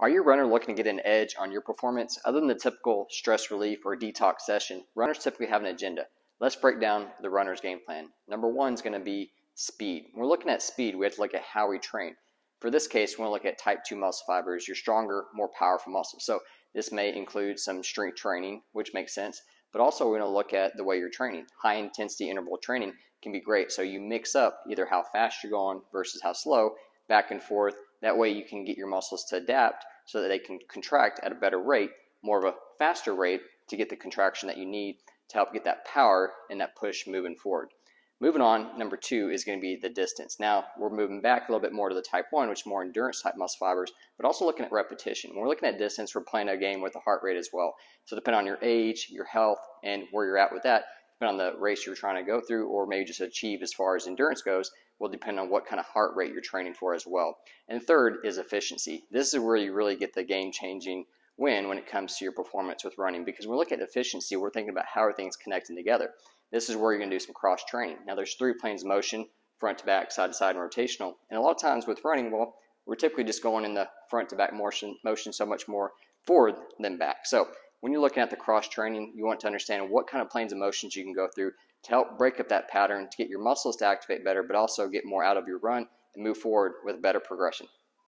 Are you a runner looking to get an edge on your performance? Other than the typical stress relief or detox session, runners typically have an agenda. Let's break down the runner's game plan. Number one is going to be speed. When we're looking at speed, we have to look at how we train. For this case, we want to look at type 2 muscle fibers, your stronger, more powerful muscles. So this may include some strength training, which makes sense, but also we're going to look at the way you're training. High intensity interval training can be great. So you mix up either how fast you're going versus how slow, back and forth. That way you can get your muscles to adapt so that they can contract at a better rate, more of a faster rate, to get the contraction that you need to help get that power and that push moving forward. Moving on, number two is going to be the distance. Now, we're moving back a little bit more to the type 1, which is more endurance type muscle fibers, but also looking at repetition. When we're looking at distance, we're playing a game with the heart rate as well. So depending on your age, your health, and where you're at with that, depending on the race you're trying to go through or maybe just achieve as far as endurance goes, will depend on what kind of heart rate you're training for as well. And third is efficiency. This is where you really get the game-changing win when it comes to your performance with running, because when we look at efficiency, we're thinking about how are things connecting together. This is where you're going to do some cross training. Now there's 3 planes of motion: front to back, side to side, and rotational. And a lot of times with running, well, we're typically just going in the front to back motion so much more forward than back. So when you're looking at the cross training, you want to understand what kind of planes of motions you can go through to help break up that pattern, to get your muscles to activate better, but also get more out of your run and move forward with better progression.